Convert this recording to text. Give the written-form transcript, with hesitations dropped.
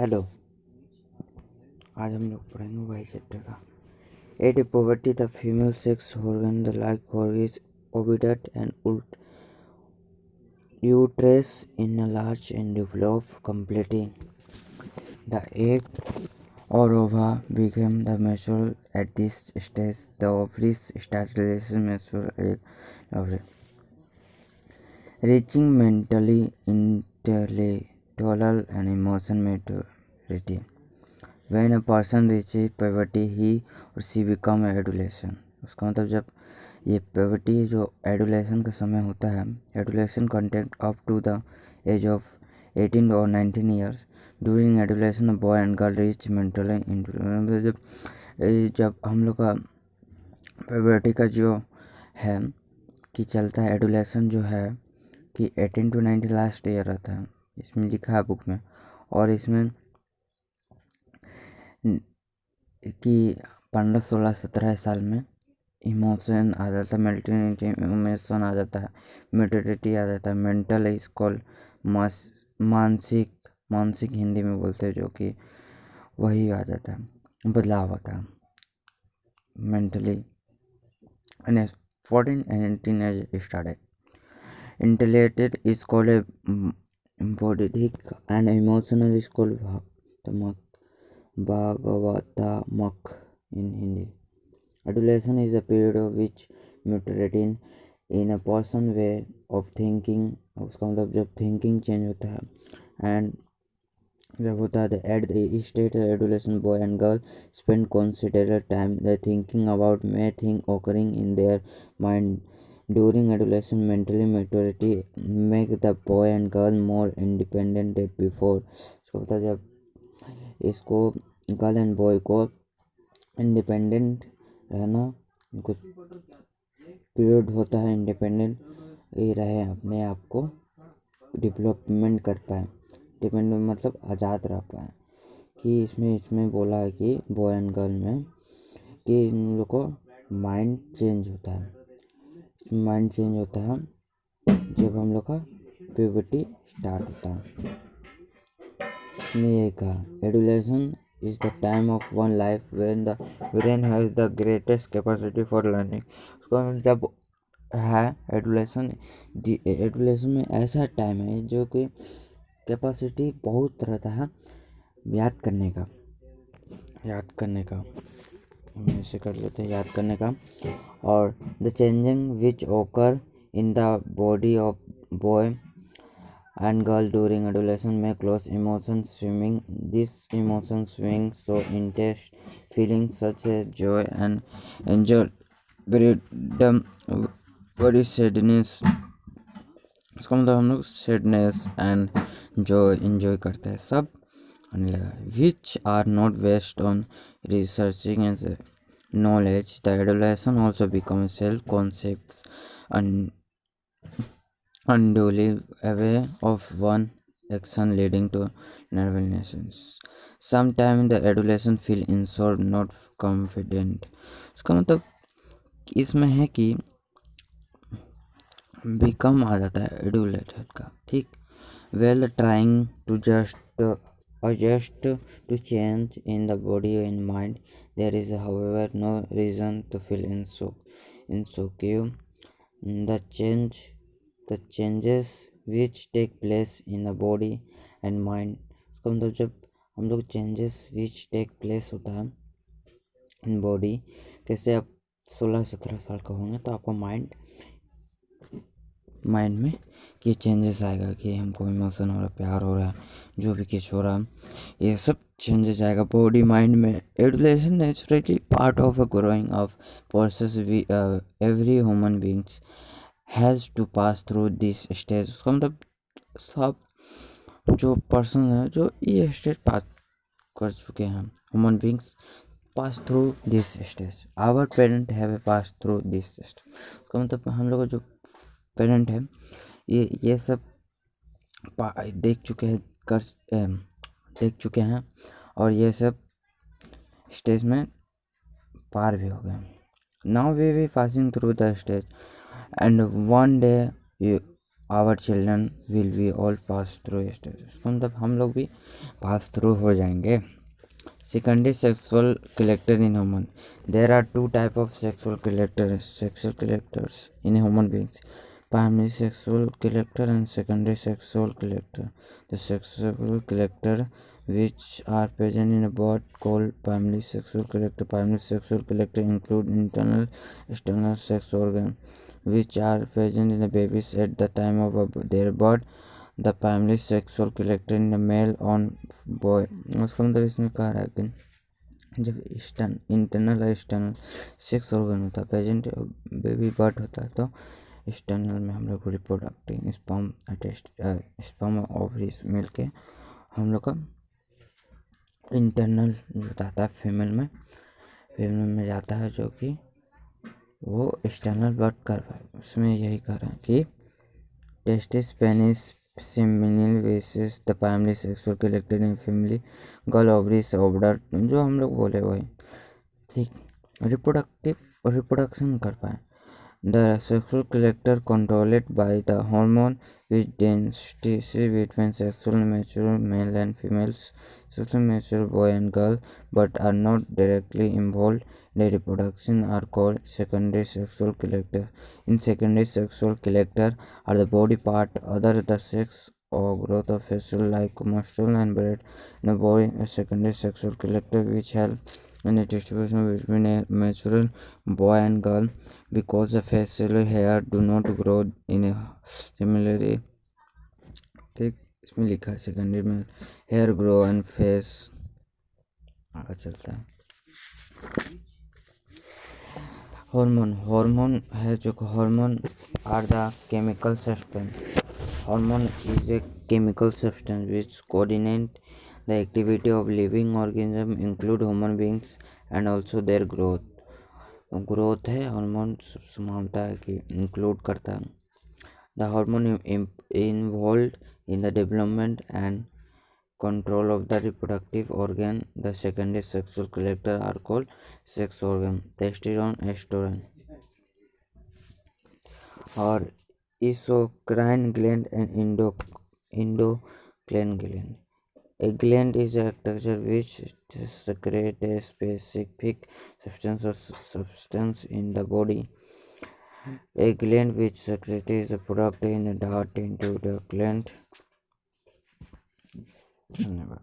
Hello. आज हम लोग पढ़ेंगे वाई चैप्टर का। At puberty the female sex organ the like is ovided and uterus in a large and develop completing the egg or ova become the mature at this stage. The ovaries start releasing mature egg ovary, reaching mentally intellectual and emotional maturity. When a person reaches puberty he or she become adolescent। उसका मतलब जब ये puberty जो adolescent का समय होता है, adolescent contact up to the age of 18 or 19 years। During adolescence boy and girl reach mentally intellectual। जब हम लोग का puberty का जो है कि चलता है, adolescent जो है कि 18 to 19 लास्ट ईयर रहता है, इसमें लिखा है बुक में। और इसमें कि 15, 16, 17 साल में इमोशन आ जाता है, मेल्टिंग इमोशन आ जाता है, मेच्योरिटी आ जाता है। मेंटल इज कॉल्ड मानसिक हिंदी में बोलते हैं, जो कि वही आ जाता है, बदलाव होता है mentally. And 14 and 18 age started. Intellectual is called बौद्धिक एंड इमोशनल इज कॉल्ड भागवतात्मक in Hindi. Adolescence is a period of which maturity in a person way of thinking, उसका मतलब जब thinking change होता है, and जब होता है at the state adolescent boy and girl spend considerable time the thinking about many things occurring in their mind. During adolescent mentally maturity make the boy and girl more independent than before। उसका मतलब जब इसको girl and boy को independent रहना, उनको period होता है independent ये रहे, अपने आप को डेवलपमेंट कर पाए। डिपेंडेंट मतलब आज़ाद रह पाए। कि इसमें बोला है कि बॉय एंड गर्ल में कि इन लोग को माइंड चेंज होता है। माइंड चेंज होता है जब हम लोग का प्यूबर्टी स्टार्ट होता है। इसमें ये कहा adulation is the time of one life when the brain has the greatest capacity for learning। उसको जब है एडुलेशन में ऐसा टाइम है जो कि कैपेसिटी बहुत रहता है याद करने का हम ऐसे कर लेते हैं याद करने का। और द चेंजिंग विच ओकर in the body of boy and girl during adolescence may cause emotion swimming. This emotion swing so intense feelings such as joy and anger, freedom, worry, sadness। इसका मतलब हम लोग सैडनेस एंड जॉय इंजॉय करते हैं सब आने लगा। Which are not waste on researching and knowledge। The adolescent also becomes self-conscious and unduly aware of one action leading to nervousness। Sometimes the adolescent feel insecure, not confident। इसका मतलब इसमें है कि become आ जाता है adolescent का, ठीक। Well trying to just adjust to change in the body and mind, there is however no reason to feel insecure। The changes which take place in the body and mind। इसका मतलब जब हम लोग changes which take place होता है in body, कैसे आप 16-17 साल का होंगे तो आपको माइंड में ये चेंजेस आएगा कि हमको इमोशन हो रहा है, प्यार हो रहा है, जो भी कुछ हो रहा है, ये सब चेंजेस आएगा बॉडी माइंड में। Adolescence naturally part of a growing of process every human beings has to pass through this stage. उसका मतलब सब जो पर्सन है जो ये स्टेज पास कर चुके हैं, human beings pass through this stage. Our parent have pass through this stage. उसका मतलब हम लोग का जो पेरेंट है ये सब देख चुके हैं और ये सब स्टेज में पार भी हो गए। Now we passing through the stage and one day our children will be all pass through stages, मतलब हम लोग भी पास थ्रू हो जाएंगे. Secondary sexual collector in human. There are two types of sexual collectors in human beings. Primary sexual collector and secondary sexual collector. The sexual collector which are present in a body called primary sexual collector. Primary sexual collector include internal, external sex organ which are present in the babies at the time of their birth. The primary sexual character in male on boy, उसका मतलब इसमें कह रहा है कि जब internal और external sex organ होता है प्रेजेंट बेबी बर्थ होता है तो एक्सटर्नल में हम लोग रिप्रोडक्टिव स्पर्म ओवरीज मिल के हम लोग का इंटरनल जो जाता है फीमेल में जाता है जो कि वो एक्सटर्नल बर्थ कर पाए. उसमें यही कह रहा है कि टेस्टिस पेनिस सेमिनल वेसिस the primary sexual collected in female girl ovaries ओवडर, जो हम लोग बोले वही ठीक. रिप्रोडक्शन कर पाए. The sexual collector controlled by the hormone which density between sexually mature male and females. Sexually mature boy and girl but are not directly involved in the reproduction are called secondary sexual collector. In secondary sexual collector are the body part other the sex or growth of facial like nostril and breast in the body. A secondary sexual collector which help in the distribution between a mature boy and girl because the facial hair do not grow in a similarly. ठीक, इसमें लिखा है secondary में hair grow and face आगे चलता है. Hormone है जो hormone are the chemical substance. Hormone is a chemical substance which coordinate the activity of living organism include human beings and also their growth है. हार्मोन मानता है कि इंक्लूड करता है. The hormone involve in the development and control of the reproductive organ. The secondary sexual collector are called sex organ. Testosterone, estrogen और exocrine gland and endocrine gland. A gland is a structure which secretes a specific substance in the body. A gland which secretes a product in a dart into the gland. धन्यवाद.